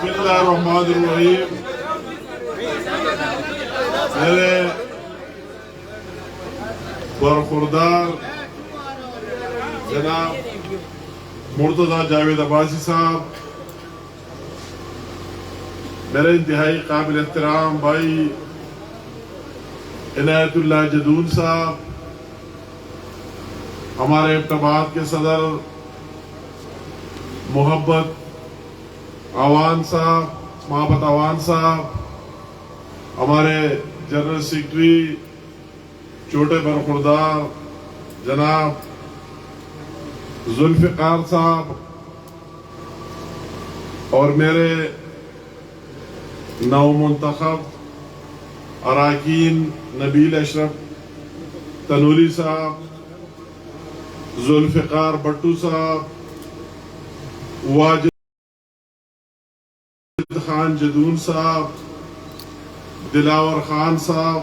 بسم اللہ الرحمن الرحیم. میرے برخوردار جناب مرتضی جاوید عباسی صاحب، میرے انتہائی قابل احترام بھائی عنایت اللہ جدون صاحب، ہمارے ابٹباد کے صدر محبت عوان صاحب، ہمارے جنرل سیکرٹری چھوٹے برخوردار جناب ذوالفقار صاحب، اور میرے نو منتخب اراکین نبیل اشرف تنوری صاحب، ذوالفقار بٹو صاحب، واجد خان جدون صاحب، دلاور خان صاحب،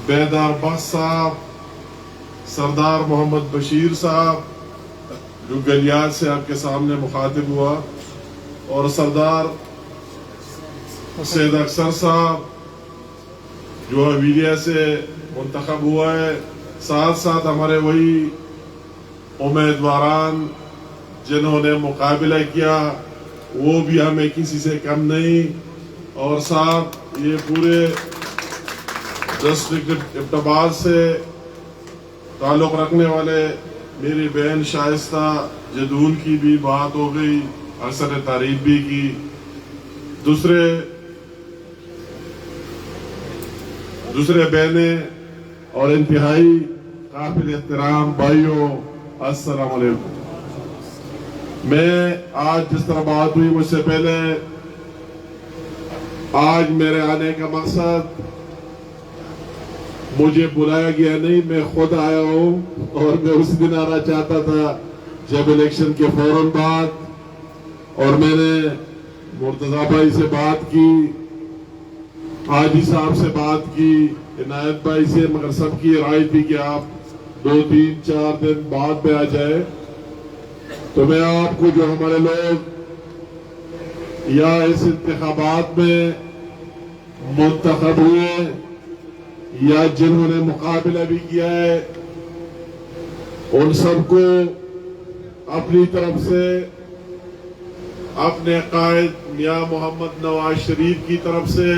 بیدار بخش صاحب، سردار محمد بشیر صاحب جو گلیات سے آپ کے سامنے مخاطب ہوا، اور سردار سید اکثر صاحب جو حویلیہ سے منتخب ہوا ہے، ساتھ ساتھ ہمارے وہی امیدواران جنہوں نے مقابلہ کیا وہ بھی ہمیں کسی سے کم نہیں، اور ساتھ یہ پورے ڈسٹرکٹ ابٹباد سے تعلق رکھنے والے میری بہن شائستہ جدون کی بھی بات ہو گئی، اکثر تعریف بھی کی. دوسرے بہنیں اور انتہائی قابل احترام بھائیوں، السلام علیکم. میں آج جس طرح بات ہوئی مجھ سے پہلے، آج میرے آنے کا مقصد مجھے بلایا گیا نہیں، میں خود آیا ہوں، اور میں اس دن آنا چاہتا تھا جب الیکشن کے فوراً بعد، اور میں نے مرتضی بھائی سے بات کی، حاجی صاحب سے بات کی، عنایت بھائی سے، مگر سب کی رائے تھی کہ آپ 2 3 4 دن بعد میں آ جائے. تو میں آپ کو جو ہمارے لوگ یا اس انتخابات میں منتخب ہوئے یا جنہوں نے مقابلہ بھی کیا ہے، ان سب کو اپنی طرف سے اپنے قائد میاں محمد نواز شریف کی طرف سے،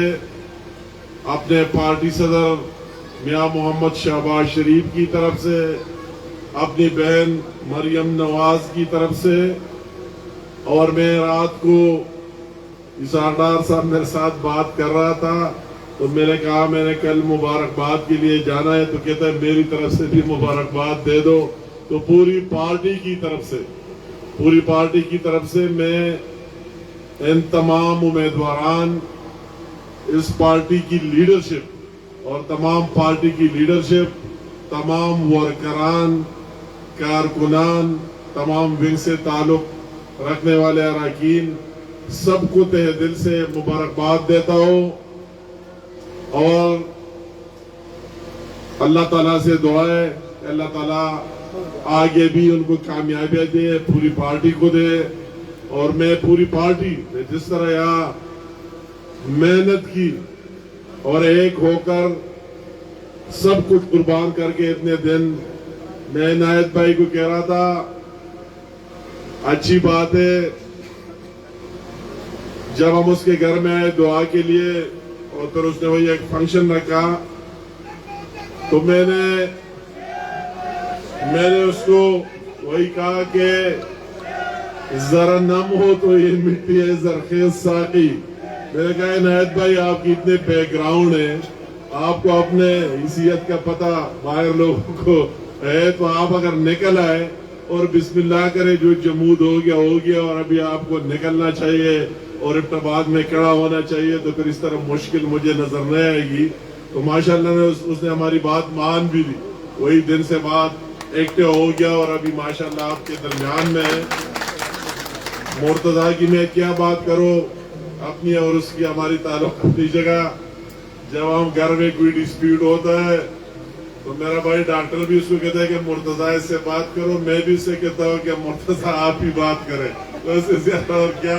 اپنے پارٹی صدر میاں محمد شہباز شریف کی طرف سے، اپنی بہن مریم نواز کی طرف سے، اور میں رات کو اساردار صاحب میرے ساتھ بات کر رہا تھا تو میں نے کہا میں نے کل مبارکباد کے لیے جانا ہے، تو کہتا ہے میری طرف سے بھی مبارکباد دے دو. تو پوری پارٹی کی طرف سے میں ان تمام امیدواران، اس پارٹی کی لیڈرشپ اور تمام پارٹی کی لیڈرشپ، تمام ورکران، کارکنان، تمام ونگ سے تعلق رکھنے والے اراکین، سب کو تہ دل سے مبارکباد دیتا ہوں، اور اللہ تعالیٰ سے دعا ہے کہ اللہ تعالیٰ آگے بھی ان کو کامیابیاں دے، پوری پارٹی کو دے. اور میں پوری پارٹی نے جس طرح یہاں محنت کی اور ایک ہو کر سب کچھ قربان کر کے اتنے دن، میں عنایت بھائی کو کہہ رہا تھا اچھی بات ہے جب ہم اس کے گھر میں آئے دعا کے لیے، اور پھر اس نے وہی ایک فنکشن رکھا، تو میں نے اس کو وہی کہا کہ ذرا نم ہو تو یہ مٹی ہے زرخیز ساقی. میں نے کہا عنایت بھائی آپ کی اتنے بیک گراؤنڈ ہیں، آپ کو اپنے حیثیت کا پتہ باہر لوگوں کو ہے، تو آپ اگر نکل آئے اور بسم اللہ کرے، جو جمود ہو گیا، اور ابھی آپ کو نکلنا چاہیے اور ابٹباد میں کھڑا ہونا چاہیے، تو پھر اس طرح مشکل مجھے نظر نہیں آئے گی. تو ماشاءاللہ اس نے ہماری بات مان بھی لی، وہی دن سے بات ایکٹیو ہو گیا، اور ابھی ماشاءاللہ آپ کے درمیان میں ہے. مرتضی کی میں کیا بات کروں، اپنی اور اس کی ہماری تعلق اپنی جگہ. جب ہم گھر میں کوئی ڈسپیوٹ ہوتا ہے تو میرا بھائی ڈاکٹر بھی اس کو کہتا ہے کہ مرتضی سے بات کرو، میں بھی اس سے کہتا ہوں کہ مرتضی آپ ہی بات کریں. تو اس سے زیادہ اور کیا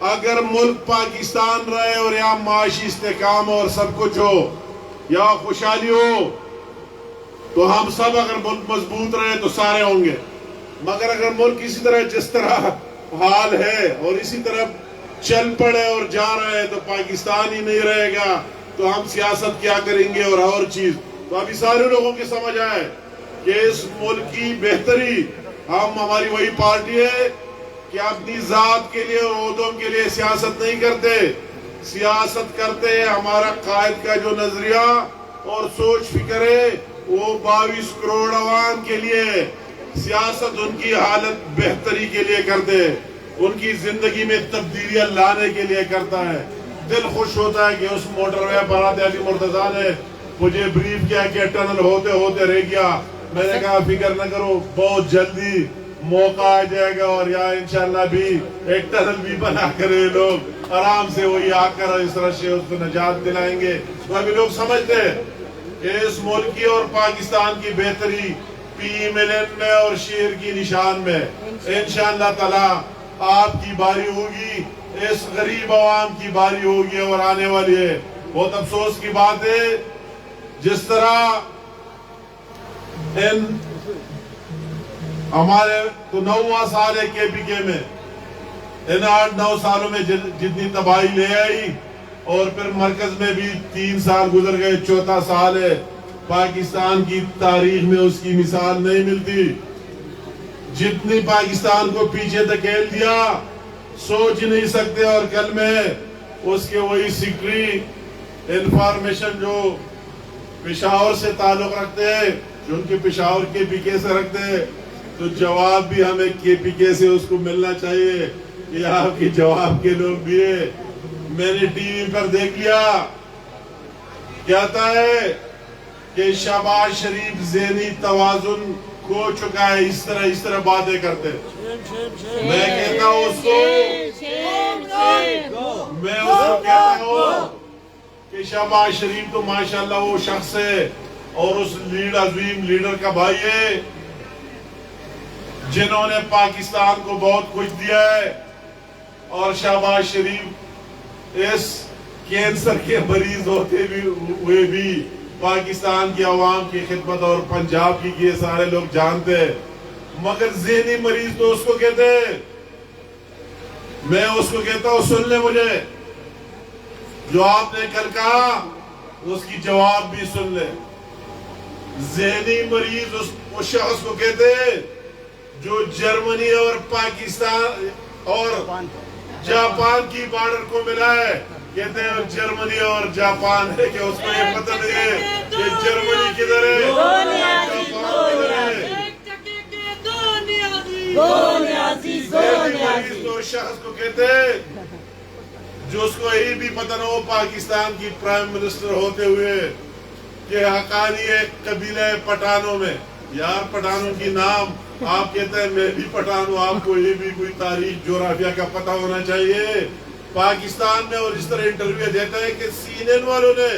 اگر ملک پاکستان رہے اور یہاں معاشی استحکام اور سب کچھ ہو یا خوشحالی ہو تو ہم سب اگر ملک مضبوط رہے تو سارے ہوں گے. مگر اگر ملک اسی طرح جس طرح حال ہے اور اسی طرح چل پڑے اور جا رہے ہیں تو پاکستان ہی نہیں رہے گا تو ہم سیاست کیا کریں گے اور چیز. تو ابھی سارے لوگوں کی سمجھ آئے کہ اس ملک کی بہتری ہماری وہی پارٹی ہے کہ اپنی ذات کے لیے اور عہدوں کے لیے سیاست نہیں کرتے. سیاست کرتے ہیں ہمارا قائد کا جو نظریہ اور سوچ فکر ہے وہ 22 کروڑ عوام کے لیے. سیاست ان کی حالت بہتری کے لیے کرتے ہیں, ان کی زندگی میں تبدیلیاں لانے کے لیے کرتا ہے. دل خوش ہوتا ہے کہ اس موٹر وے برات علی مرتضیٰ نے مجھے بریف کیا کہ ٹنل ہوتے ہوتے رہ گیا. میں نے کہا فکر نہ کرو, بہت جلدی موقع آ جائے گا اور یہاں انشاءاللہ بھی ایک ٹنل بھی بنا کر لوگ آرام سے وہی آ کر اس رشے اس کو نجات دلائیں گے. تو ابھی لوگ سمجھتے ہیں کہ اس ملک کی اور پاکستان کی بہتری پی ملن میں اور شیر کی نشان میں. انشاءاللہ تعالی آپ کی باری ہوگی, اس غریب عوام کی باری ہوگی اور آنے والی ہے. بہت افسوس کی بات ہے جس طرح ہمارے تو 9واں سال ہے کے پی کے میں, ان 8-9 سالوں میں جتنی تباہی لے آئی اور پھر مرکز میں بھی 3 سال گزر گئے, 4تھا سال ہے. پاکستان کی تاریخ میں اس کی مثال نہیں ملتی. جتنی پاکستان کو پیچھے دھکیل دیا سوچ ہی نہیں سکتے. اور کل میں اس کے وہی سیکرٹری انفارمیشن جو پشاور سے تعلق رکھتے ہیں, جو ان کے پشاور کے پی کے سے رکھتے ہیں, تو جواب بھی ہمیں کے پی کے سے اس کو ملنا چاہیے کہ آپ کی جواب کے لوگ بھی ہیں. میں نے ٹی وی پر دیکھ لیا, کہتا ہے کہ شہباز شریف ذہنی توازن کھو چکا ہے, اس طرح باتیں کرتے. میں کہتا ہوں اس کو کہتا ہوں کہ شہباز شریف تو ماشاءاللہ وہ شخص ہے اور اس عظیم لیڈر کا بھائی ہے جنہوں نے پاکستان کو بہت کچھ دیا ہے. اور شہباز شریف اس کینسر کے مریض ہوتے ہوئے بھی پاکستان کی عوام کی خدمت اور پنجاب کی یہ سارے لوگ جانتے ہیں. مگر ذہنی مریض تو اس کو کہتے ہیں. میں اس کو کہتا ہوں سن لے مجھے, جو آپ نے کل کہا اس کی جواب بھی سن لے. ذہنی مریض اس شخص کو کہتے ہیں جو جرمنی اور پاکستان اور جاپان کی بارڈر کو ملا ہے. کہتے ہیں جرمنی اور جاپان ہے کہ اس کو یہ پتہ نہیں ہے کہ جرمنی کدھر ہے, تو شخص کو کہتے ہیں جو اس کو یہی بھی پتہ نہ ہو پاکستان کی پرائم منسٹر ہوتے ہوئے کہ حقانی ایک قبیلہ پٹھانوں میں. یار پٹھانوں کی نام آپ کہتے ہیں میں بھی پٹھان ہوں, آپ کو یہ بھی کوئی تاریخ جغرافیہ کا پتہ ہونا چاہیے. پاکستان میں اور اس طرح انٹرویو دیتا ہے کہ سی این این والوں نے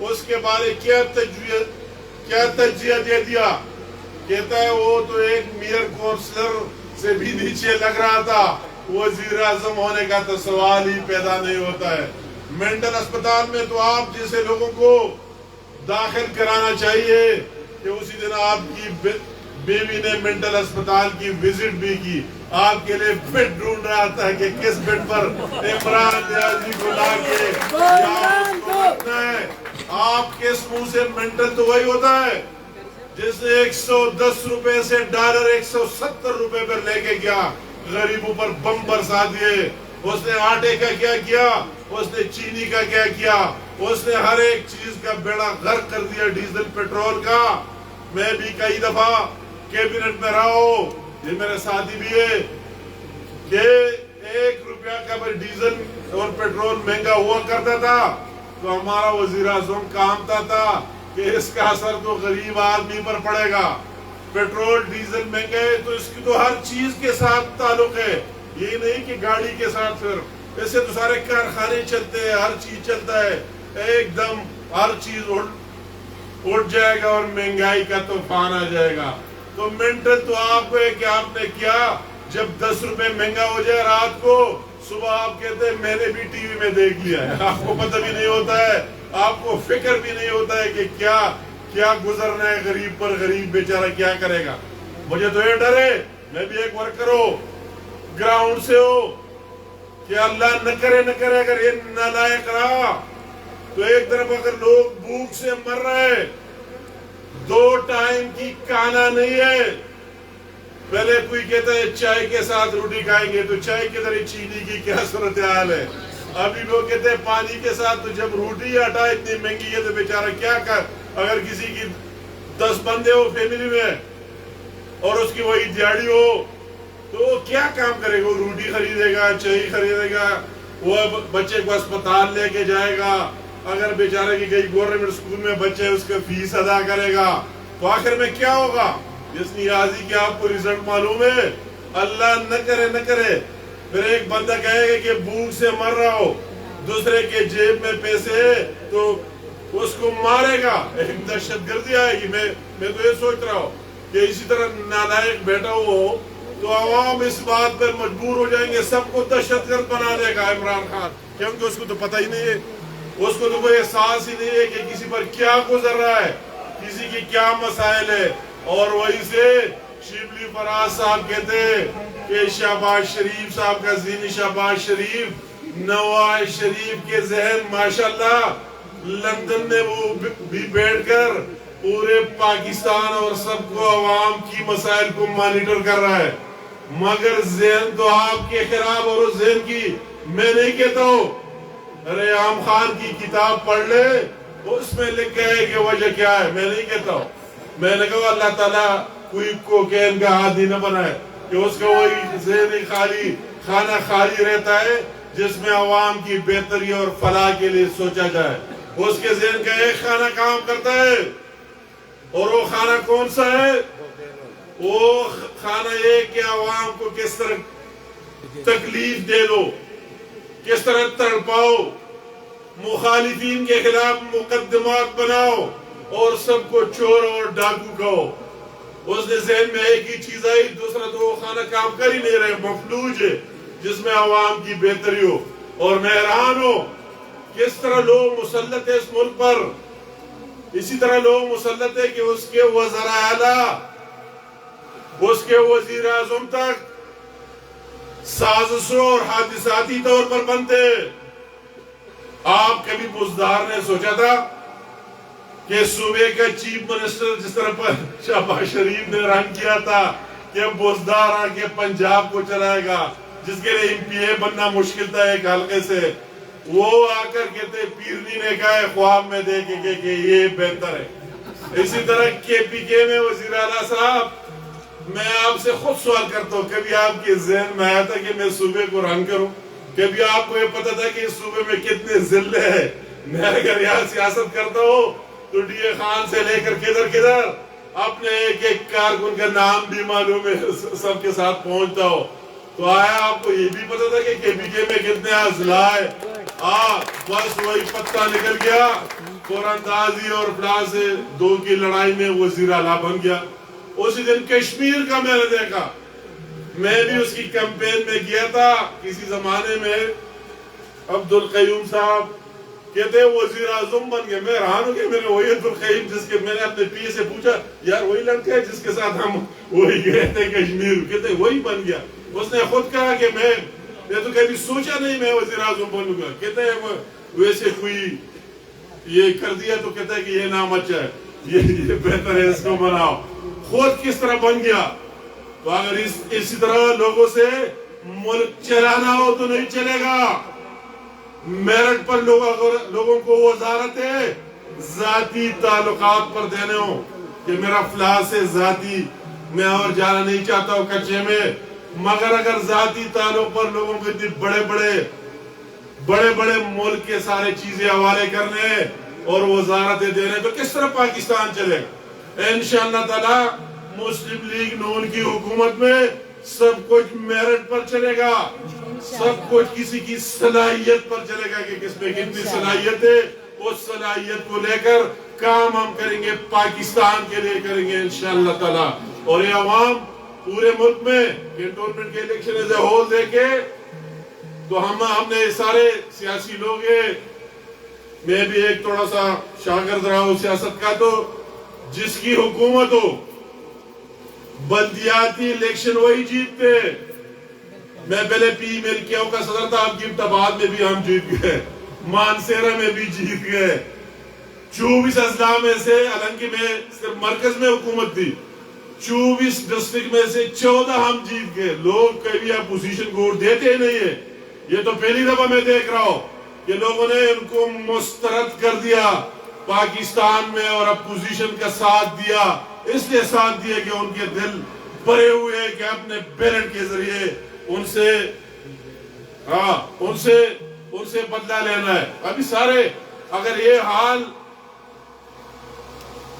اس کے بارے کیا تجزیہ دے دیا. کہتا ہے وہ تو ایک میئر کونسلر سے بھی نیچے لگ رہا تھا, وزیر اعظم ہونے کا تو سوال ہی پیدا نہیں ہوتا ہے. مینٹل اسپتال میں تو آپ جیسے لوگوں کو داخل کرانا چاہیے کہ اسی دن آپ کی بیوی نے مینٹل اسپتال کی وزٹ بھی کی, آپ کے لیے بیڈ ڈھونڈ رہا تھا کہ کس بیڈ پر عمران نیازی کو لا کے رکھنا ہے. آپ کس منہ سے مینٹل تو وہی ہوتا ہے جس نے 110 روپے سے ڈالر 170 روپے پر لے کے گیا, غریبوں پر بم برسا دیے. اس نے آٹے کا کیا کیا, اس نے چینی کا کیا کیا, اس نے ہر ایک چیز کا بیڑا غرق کر دیا, ڈیزل پیٹرول کا. میں بھی کئی دفعہ کیبنٹ میں رہا ہوں, یہ میرے ساتھی بھی ہے, کہ 1 روپیہ کا ڈیزل اور پیٹرول مہنگا ہوا کرتا تھا تو ہمارا وزیر اعظم کامتا تھا کہ اس کا اثر تو غریب آدمی پر پڑے گا. پیٹرول ڈیزل مہنگے تو اس کی تو ہر چیز کے ساتھ تعلق ہے, یہ نہیں کہ گاڑی کے ساتھ. پھر ایسے تو سارے کارخانے چلتے ہیں, ہر چیز چلتا ہے, ایک دم ہر چیز اٹھ جائے گا اور مہنگائی کا طوفان آ جائے گا. تو مینٹل تو آپ کو ہے کہ آپ نے کیا, جب 10 روپے مہنگا ہو جائے رات کو صبح آپ کہتے ہیں میں نے بھی ٹی وی میں دیکھ لیا ہے، آپ کو پتہ بھی نہیں ہوتا ہے، آپ کو فکر بھی نہیں ہوتا ہے کہ کیا گزرنا ہے غریب پر، غریب بیچارہ کیا کرے گا۔ مجھے تو یہ ڈر ہے، میں بھی ایک ورکر ہو، گراؤنڈ سے ہو، کہ اللہ نہ کرے اگر یہ نالائق رہا تو ایک طرف اگر لوگ بھوک سے مر رہے، 2 ٹائم کی کھانا نہیں ہے، پہلے کوئی کہتا ہے چائے کے ساتھ روٹی کھائیں گے، تو چائے کے ذریعے چینی کی کیا صورتحال ہے، ابھی لوگ کہتے ہیں پانی کے ساتھ، تو جب روٹی آٹا اتنی مہنگی ہے تو بیچارہ کیا کر، اگر کسی کی 10 بندے ہو فیملی میں اور اس کی وہی دیہڑی ہو تو وہ کیا کام کرے گا، وہ روٹی خریدے گا، چائے خریدے گا، وہ بچے کو اسپتال لے کے جائے گا، اگر بیچارے کی کئی گورنمنٹ اسکول میں بچے اس کا فیس ادا کرے گا، تو آخر میں کیا ہوگا؟ جس نیازی کے آپ کو رزلٹ معلوم ہے، اللہ نہ کرے پھر ایک بندہ کہے گا کہ بھوک سے مر رہا ہو، دوسرے کے جیب میں پیسے تو اس کو مارے گا، ایک دہشت گردی آئے گی۔ میں تو یہ سوچ رہا ہوں کہ اسی طرح نالائق بیٹھا ہو تو عوام اس بات پر مجبور ہو جائیں گے، سب کو دہشت گرد بنا دے گا عمران خان، کیونکہ اس کو تو پتہ ہی نہیں ہے، اس کو تو کوئی احساس ہی نہیں ہے کہ کسی پر کیا گزر رہا ہے، کسی کی کیا مسائل ہے۔ اور وہی سے شبلی فراز صاحب کہتے کہ شہباز شریف صاحب کا ذہن، شہباز شریف نواز شریف کے ذہن ماشاءاللہ لندن میں وہ بھی بیٹھ کر پورے پاکستان اور سب کو عوام کی مسائل کو مانیٹر کر رہا ہے، مگر ذہن تو آپ کے خراب، اور اس ذہن کی میں نہیں کہتا ہوں، ریحام خان کی کتاب پڑھ لے اس میں لکھا ہے کہ وجہ کیا ہے، میں نہیں کہتا ہوں، میں نے کہا اللہ تعالیٰ کوئی کوکین کا عادی نہ بنائے کہ اس کا وہی ذہن خالی، خانہ خالی رہتا ہے جس میں عوام کی بہتری اور فلاح کے لیے سوچا جائے، اس کے ذہن کا ایک خانہ کام کرتا ہے، اور وہ خانہ کون سا ہے؟ وہ خانہ یہ کہ عوام کو کس طرح تکلیف دے دو، کس طرح تڑپاؤ، مخالفین کے خلاف مقدمات بناؤ اور سب کو چور اور ڈاکو کہو۔ اس نے ذہن میں ایک ہی چیز آئی، دوسرا تو وہ خانہ کام کر ہی نہیں رہے، مفلوج ہے جس میں عوام کی بہتری ہو۔ اور میں حیران ہوں کس طرح لوگ مسلط ہے اس ملک پر، اسی طرح لوگ مسلط ہے کہ اس کے وزراء اعلیٰ، اس کے وزیر اعظم تک سازشوں اور حادثاتی طور پر بنتے۔ آپ کبھی بزدار نے سوچا تھا کہ صوبے کا چیف منسٹر جس طرح پر شہباز شریف نے رنگ کیا تھا کہ بزدار آ کے پنجاب کو چلائے گا، جس کے لیے MP بننا مشکل تھا ایک حلقے سے، وہ آ کر کہتے پیرنی نے کہا ہے خواب میں دیکھے کہ یہ بہتر ہے۔ اسی طرح KPK میں وزیر اعلیٰ صاحب، میں آپ سے خود سوال کرتا ہوں، کبھی آپ کے ذہن میں آیا تھا کہ میں صوبے کو رنگ کروں؟ کبھی آپ کو یہ پتا تھا کہ اس صوبے میں کتنے ضلع ہیں؟ میں اگر یہاں سیاست کرتا ہوں تو DA خان سے لے کر کدھر اپنے ایک کارکن کا نام بھی معلوم ہے، سب کے ساتھ پہنچتا ہو۔ تو آیا آپ کو یہ بھی پتا تھا کہ KPK میں کتنے اضلاع ہیں؟ بس وہی پتہ نکل گیا، قرآن اور فلاں سے 2 کی لڑائی میں وزیر اعلیٰ بن گیا۔ اسی دن کشمیر کا میں نے دیکھا، میں بھی اس کی کیمپین میں گیا تھا کسی زمانے میں، عبدالقیوم صاحب کہتے وزیر اعظم بن گئے، میں حیران ہوں کہ میں نے وہی عبدالقیوم جس کے میں نے اپنے پی سے پوچھا یار وہی لڑکا ہے جس کے ساتھ ہم وہی گئے تھے کشمیر، کہتے وہی بن گیا۔ اس نے خود کہا کہ میں تو کبھی سوچا نہیں میں وزیر اعظم بنوں گا، کہتے ہیں ویسے کوئی یہ کر دیا تو کہتا ہے کہ یہ نام اچھا ہے، یہ بہتر ہے اس کو بناؤ، خود کس طرح بن گیا۔ تو اگر اسی طرح لوگوں سے ملک چلانا ہو تو نہیں چلے گا۔ میرٹ پر لوگوں کو وزارت ہے، ذاتی تعلقات پر دینے ہو کہ میرا فلاں سے ذاتی، میں اور جانا نہیں چاہتا ہوں کچے میں، مگر اگر ذاتی تعلق پر لوگوں کو اتنی بڑے بڑے ملک کے سارے چیزیں حوالے کرنے اور وزارتیں دینے تو کس طرح پاکستان چلے گا؟ انشاءاللہ تعالی مسلم لیگ نون کی حکومت میں سب کچھ میرٹ پر چلے گا، سب کچھ کسی کی صلاحیت پر چلے گا کہ کس میں کتنی صلاحیت ہے، اس صلاحیت کو لے کر کام ہم کریں گے، پاکستان کے لیے کریں گے انشاءاللہ تعالی۔ اور یہ عوام پورے ملک میں کنٹونمنٹ کے election as a whole they کے تو ہم نے سارے سیاسی لوگ ہیں، میں بھی ایک تھوڑا سا شاگرد رہا ہوں سیاست کا، تو جس کی حکومت ہو بلدیاتی الیکشن وہی جیتتے. میں پہلے پی ملکیوں کا صدر تھا، اب گفٹاباد میں بھی ہم جیت گئے، مانسیرہ میں بھی جیت گئے. 24 اضلاع میں سے، حالانکہ میں صرف مرکز میں حکومت تھی، 24 ڈسٹرکٹ میں سے 14 ہم جیت گئے. لوگ کبھی اپوزیشن کو ووٹ دیتے ہی نہیں ہے. یہ تو پہلی دفعہ میں دیکھ رہا ہوں کہ لوگوں نے ان کو مسترد کر دیا پاکستان میں، اور اپوزیشن کا ساتھ دیا. اس لیے ساتھ دیا کہ ان کے دل بھرے ہوئے کہ اپنے بیلٹ کے ذریعے ان سے بدلہ لینا ہے. ابھی سارے اگر یہ حال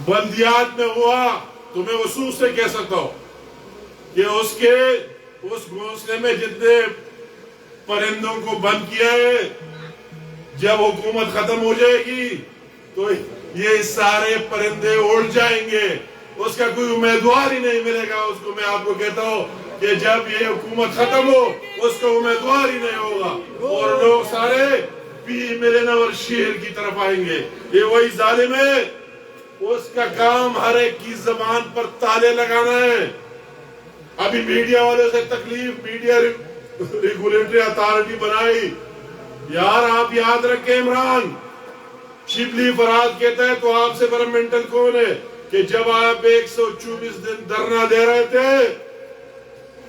بلدیات میں ہوا تو میں افسوس سے کہہ سکتا ہوں کہ اس گھونسلے میں جتنے پرندوں کو بند کیا ہے، جب حکومت ختم ہو جائے گی تو یہ سارے پرندے اڑ جائیں گے. اس کا کوئی امیدوار ہی نہیں ملے گا. اس کو میں آپ کو کہتا ہوں کہ جب یہ حکومت ختم ہو اس کا امیدوار ہی نہیں ہوگا، اور لوگ سارے پی ملینور شیر کی طرف آئیں گے. یہ وہی ظالم ہے، اس کا کام ہر ایک کی زبان پر تالے لگانا ہے. ابھی میڈیا والوں سے تکلیف، میڈیا ریگولیٹری اتھارٹی بنائی. یار آپ یاد رکھیں، عمران شبلی فراد کہتا ہے تو آپ سے بڑا مینٹل کون ہے کہ جب آپ 124 دن دھرنا دے رہے تھے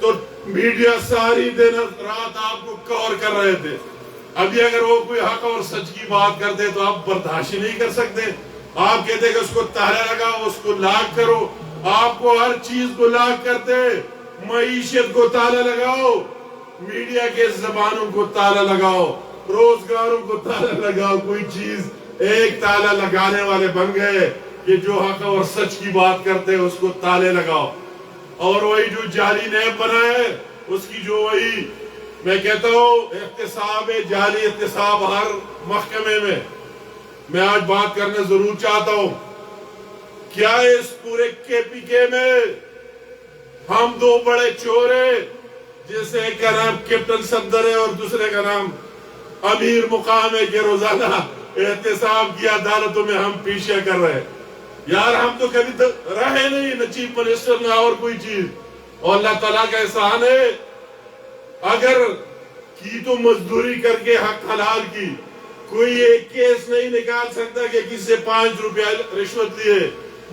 تو میڈیا ساری دن رات آپ کو کور کر رہے تھے. ابھی اگر وہ کوئی حق اور سچ کی بات کرتے تو آپ برداشت ہی نہیں کر سکتے. آپ کہتے کہ اس کو تالا لگاؤ، اس کو لاک کرو. آپ کو ہر چیز کو لاک کرتے، معیشت کو تالا لگاؤ، میڈیا کے زبانوں کو تالا لگاؤ، روزگاروں کو تالا لگاؤ. کوئی چیز ایک تالا لگانے والے بن گئے کہ جو حق اور سچ کی بات کرتے اس کو تالے لگاؤ. اور وہی جو جعلی نیب بنا ہے اس کی جو وہی میں کہتا ہوں احتساب ہے، جعلی احتساب ہر محکمے میں. میں آج بات کرنا ضرور چاہتا ہوں، کیا اس پورے کے پی کے میں ہم دو بڑے چور ہیں، جیسے ایک کا نام کیپٹن صفدر ہے اور دوسرے کا نام امیر مقام ہے، کہ روزانہ احتساب کی عدالتوں میں ہم پیشے کر رہے ہیں. یار ہم تو کبھی رہے نہیں، نہ چیف منسٹر نہ اور کوئی چیز. اور اللہ تعالیٰ کا احسان ہے، اگر کی تو مزدوری کر کے حق حلال کی. کوئی ایک کیس نہیں نکال سکتا کہ کسی سے 5 روپیہ رشوت لیے،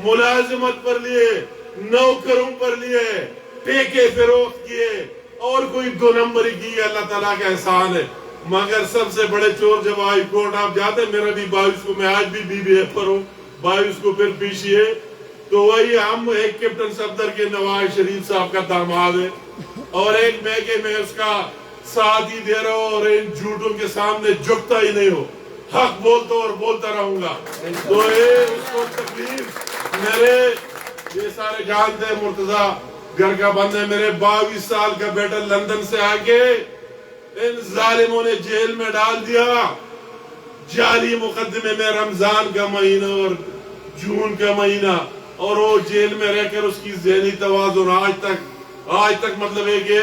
ملازمت پر لیے، نوکروں پر لیے، ٹیکے فروخت کیے، اور کوئی 2 نمبری کی. اللہ تعالیٰ کا احسان ہے. مگر سب سے بڑے چور جب ہائی کورٹ آپ جاتے ہیں، میرا بھی 22 کو، میں آج بھی BBF پر ہوں، 22 کو پھر پیشی ہے، تو وہی ہم ایک کیپٹن صفدر کے نواز شریف صاحب کا داماد ہے، اور ایک میں کہ میں اس کا ساتھ ہی دے رہا ہوں اور ان جھوٹوں کے سامنے جھکتا ہی نہیں ہو. حق بولتا اور بولتا رہوں گا. تو اس کو تکلیف میرے یہ سارے جانتے ہیں، مرتضیٰ گھر کا بند ہے، میرے 22 سال کا بیٹا لندن سے آگے ان ظالموں نے جیل میں ڈال دیا جعلی مقدمے میں. رمضان کا مہینہ اور جون کا مہینہ، اور وہ جیل میں رہ کر اس کی ذہنی توازن آج تک مطلب ہے کہ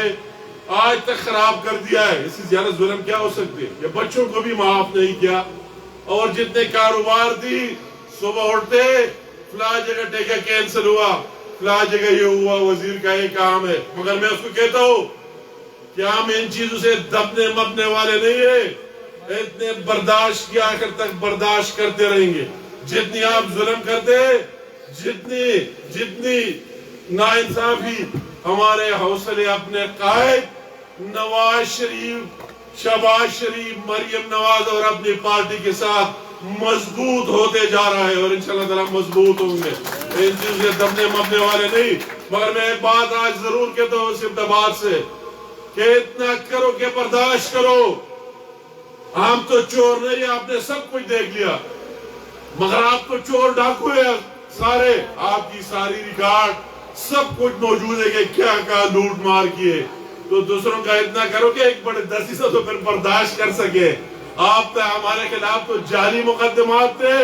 آج تک خراب کر دیا ہے. اس سے زیادہ ظلم کیا ہو سکتے؟ یہ بچوں کو بھی معاف نہیں کیا. اور جتنے کاروبار تھی، صبح اٹھتے فلاں جگہ ٹیکہ کینسل ہوا، فلاں جگہ یہ ہوا، وزیر کا یہ کام ہے. مگر میں اس کو کہتا ہوں کہ ہم ان چیزوں سے دبنے مبنے والے نہیں ہیں. اتنے برداشت کیا، آخر تک برداشت کرتے رہیں گے. جتنی آپ ظلم کرتے، جتنی ناانصافی، ہمارے حوصلے اپنے قائد نواز شریف، شہباز شریف، مریم نواز اور اپنی پارٹی کے ساتھ مضبوط ہوتے جا رہا ہے، اور انشاءاللہ تعالیٰ مضبوط ہوں گے. ان چیزوں سے دبنے مبنے والے نہیں. مگر میں ایک بات آج ضرور کہتا ہوں اس ابتداء سے کہ اتنا کرو کہ برداشت کرو. ہم تو چور نہیں، آپ نے سب کچھ دیکھ لیا، مگر آپ تو چور ڈاکو ہیں سارے. آپ کی ساری ریکارڈ سب کچھ موجود ہے کہ کیا کیا لوٹ مار کیے. تو دوسروں کا اتنا کرو کہ ایک بڑے 10 سے تو پھر برداشت کر سکے. آپ ہمارے خلاف تو جعلی مقدمات تھے،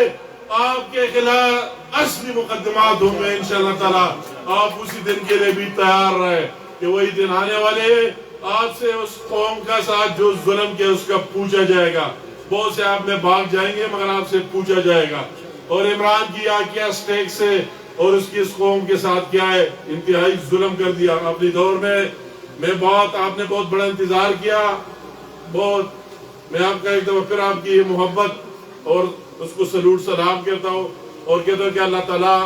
آپ کے خلاف اصلی مقدمات ہوں گے انشاءاللہ تعالی. آپ اسی دن کے لیے بھی تیار رہے کہ وہی دن آنے والے ہیں آپ سے اس قوم کا ساتھ جو ظلم کیا اس کا پوچھا جائے گا. بہت سے آپ میں بھاگ جائیں گے مگر آپ سے پوچھا جائے گا. اور عمران کی کیا سٹیک سے اور اس کی اس قوم کے ساتھ کیا ہے, انتہائی ظلم کر دیا اپنی دور میں. آپ نے بہت بڑا انتظار کیا, بہت میں آپ کا ایک دفعہ پھر آپ کی یہ محبت اور اس کو سلوٹ سلام کرتا ہوں اور کہتا ہوں کہ اللہ تعالیٰ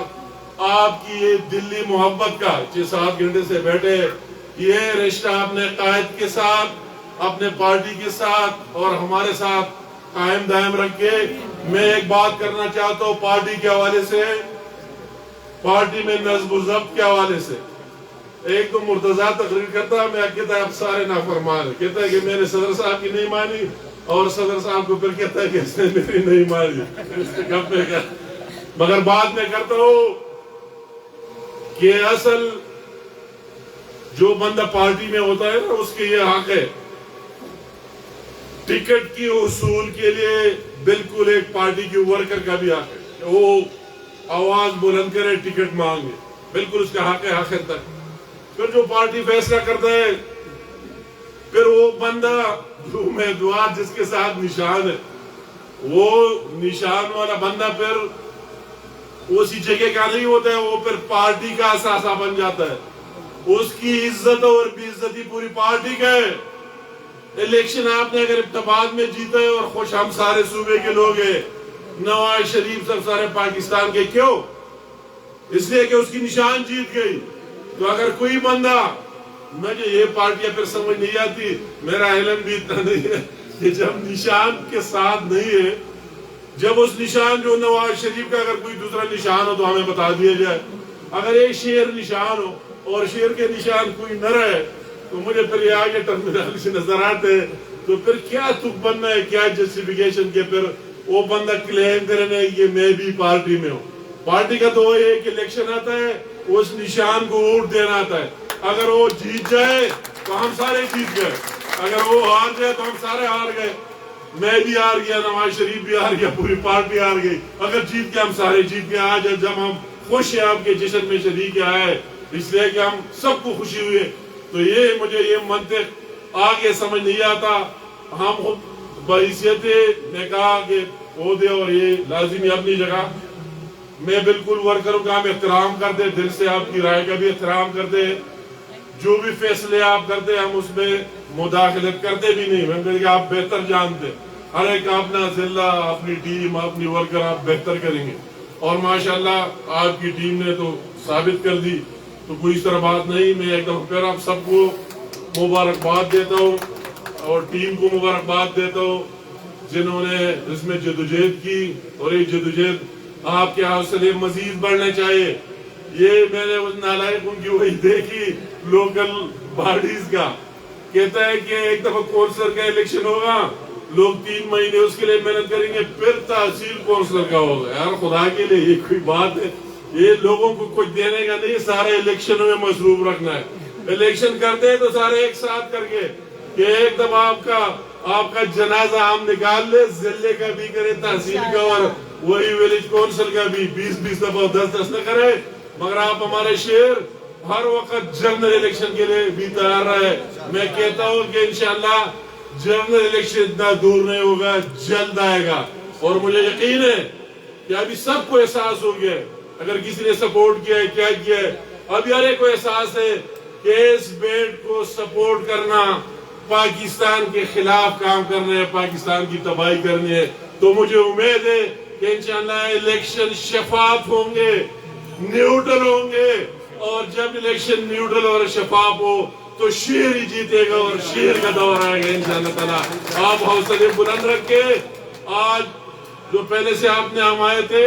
آپ کی یہ دلی محبت کا 6-7 گھنٹے سے بیٹھے یہ رشتہ اپنے قائد کے ساتھ اپنے پارٹی کے ساتھ اور ہمارے ساتھ قائم دائم رکھ کے. میں ایک بات کرنا چاہتا ہوں پارٹی کے حوالے سے, پارٹی میں نظم و ضبط کے حوالے سے. ایک تو مرتضیٰ تقریر کرتا ہے, میں کہتا ہے آپ سارے نافرمان, کہتا ہے کہ میں نے صدر صاحب کی نہیں مانی اور صدر صاحب کو پھر کہتا ہے کہ اس نے میری نہیں مانی. مگر بعد میں کرتا ہوں کہ اصل جو بندہ پارٹی میں ہوتا ہے نا اس کے یہ حق ہے ٹکٹ کی حصول کے لیے, بالکل ایک پارٹی کے ورکر کا بھی حق ہے وہ آواز بلند کرے ٹکٹ مانگے, بالکل اس کا حق ہے آخر تک. پھر جو پارٹی فیصلہ کرتا ہے پھر وہ بندہ جو امیدوار جس کے ساتھ نشان ہے وہ نشان والا بندہ پھر اسی جگہ کا نہیں ہوتا ہے, وہ پھر پارٹی کا اثاثہ بن جاتا ہے. اس کی عزت اور بے عزتی پوری پارٹی کا ہے. الیکشن آپ نے اگر ابتداء میں جیتا ہے اور خوش ہم سارے صوبے کے لوگ ہیں, نواز شریف سب سارے پاکستان کے, کیوں؟ اس لیے کہ اس کی نشان جیت گئی. تو اگر کوئی بندہ مجھے یہ پارٹیاں پھر سمجھ نہیں آتی, میرا علم بھی اتنا نہیں ہے کہ جب نشان کے ساتھ نہیں ہے, جب اس نشان جو نواز شریف کا اگر کوئی دوسرا نشان ہو تو ہمیں بتا دیا جائے. اگر ایک شیر نشان ہو اور شیر کے نشان کوئی نہ رہے تو مجھے پھر یہ آگے ٹرمینال سے نظر آتے ہیں. تو پھر کیا تک بننا ہے, کیا جسٹیفیکیشن کے پھر وہ بندہ کلیم کرنے کہ میں بھی پارٹی میں ہوں. پارٹی کا تو یہ ایک الیکشن آتا ہے, اس نشان کو ووٹ دینا آتا ہے. اگر وہ جیت جائے تو ہم سارے جیت گئے, اگر وہ ہار جائے تو ہم سارے ہار گئے. میں بھی ہار گیا, نواز شریف بھی ہار گیا, پوری پارٹی ہار گئی. اگر جیت کے ہم سارے جیت گئے. آج جب ہم خوش ہیں آپ کے جشن میں شریک آئے اس لیے کہ ہم سب کو خوشی ہوئی ہے, تو یہ مجھے یہ منطق آگے سمجھ نہیں آتا. ہم خود بحیثیت نے کہا کہ عہدے اور یہ لازمی اپنی جگہ, میں بالکل ورکروں کا ہم احترام کرتے, دل سے آپ کی رائے کا بھی احترام کرتے, جو بھی فیصلے آپ کرتے ہم اس میں مداخلت کرتے بھی نہیں. میں کہتے کہ آپ بہتر جانتے, ہر ایک اپنا ضلع, اپنی ٹیم, اپنی ورکر آپ بہتر کریں گے. اور ماشاءاللہ آپ کی ٹیم نے تو ثابت کر دی, تو کوئی اس طرح بات نہیں. میں ایک دفعہ پھر آپ سب کو مبارکباد دیتا ہوں اور ٹیم کو مبارکباد دیتا ہوں جنہوں نے اس میں جدوجہد کی, اور یہ جدوجہد آپ کے حوصلے مزید بڑھنے چاہیے. یہ میں نے اس نالائق ان کی وہی دیکھی لوکل باڈیز کا, کہتا ہے کہ ایک دفعہ کونسلر کا الیکشن ہوگا, لوگ 3 مہینے اس کے لیے محنت کریں گے, پھر تحصیل کونسلر کا ہوگا. یار خدا کے لیے یہ کوئی بات ہے؟ یہ لوگوں کو کچھ دینے کا نہیں, سارے الیکشنوں میں مصروف رکھنا ہے. الیکشن کرتے ہیں تو سارے ایک ساتھ کر کے کہ ایک دفعہ آپ کا جنازہ ہم نکال لے, ضلع کا بھی کرے, تحصیل کا, اور وہی ویلیج کونسل کا بھی 20-20 دفعہ 10-10 نہ کرے. مگر آپ ہمارے شہر ہر وقت جنرل الیکشن کے لیے بھی تیار رہے. میں کہتا ہوں کہ انشاءاللہ جنرل الیکشن اتنا دور نہیں ہوگا, جلد آئے گا. اور مجھے یقین ہے کہ ابھی سب کو احساس ہو گیا, اگر کسی نے سپورٹ کیا ہے, کیا کیا ہے, ابھی ہر ایک کو احساس ہے کہ اس بیٹ کو سپورٹ کرنا پاکستان کے خلاف کام کرنا ہے, پاکستان کی تباہی کرنی ہے. تو مجھے امید ہے کہ انشاءاللہ الیکشن شفاف ہوں گے, نیوٹرل ہوں گے, اور جب الیکشن نیوٹرل اور شفاف ہو تو شیر ہی جیتے گا اور شیر کا دور آئے گا انشاءاللہ تعالیٰ. آپ حوصلے بلند رکھ کے, آج جو پہلے سے آپ نے ہمائے تھے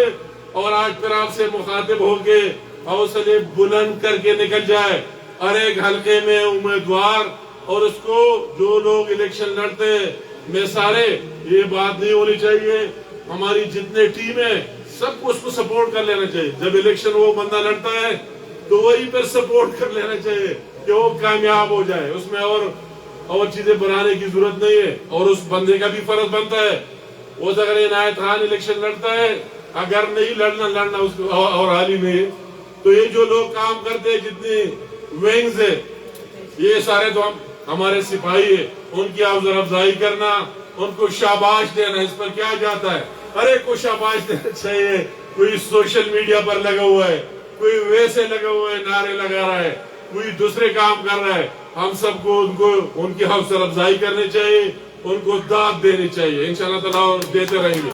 اور آج پھر آپ سے مخاطب ہو کے حوصلے بلند کر کے نکل جائے. ہر ایک حلقے میں امیدوار اور اس کو جو لوگ الیکشن لڑتے ہیں, میں سارے یہ بات نہیں ہونی چاہیے, ہماری جتنے ٹیم ہیں سب کو اس کو سپورٹ کر لینا چاہیے. جب الیکشن وہ بندہ لڑتا ہے تو وہی پر سپورٹ کر لینا چاہیے کہ وہ کامیاب ہو جائے. اس میں اور چیزیں بنانے کی ضرورت نہیں ہے, اور اس بندے کا بھی فرض بنتا ہے. وہ اگر عنایت خان الیکشن لڑتا ہے, اگر نہیں لڑنا اس کو اور حال ہی نہیں ہے, تو یہ جو لوگ کام کرتے ہیں جتنے وینگز ہیں یہ سارے تو ہمارے سپاہی ہے، ان کی حوصلہ افزائی کرنا، ان کو شاباش دینا، اس پر کیا جاتا ہے؟ ہر ایک کو شاباش دینا چاہیے۔ کوئی سوشل میڈیا پر لگا ہوا ہے، کوئی ویسے لگا ہوا ہے، نعرے لگا رہا ہے، کوئی دوسرے کام کر رہا ہے۔ ہم سب کو ان کی حوصلہ افزائی کرنی چاہیے، ان کو داد دینی چاہیے، انشاءاللہ تعالیٰ دیتے رہیں گے۔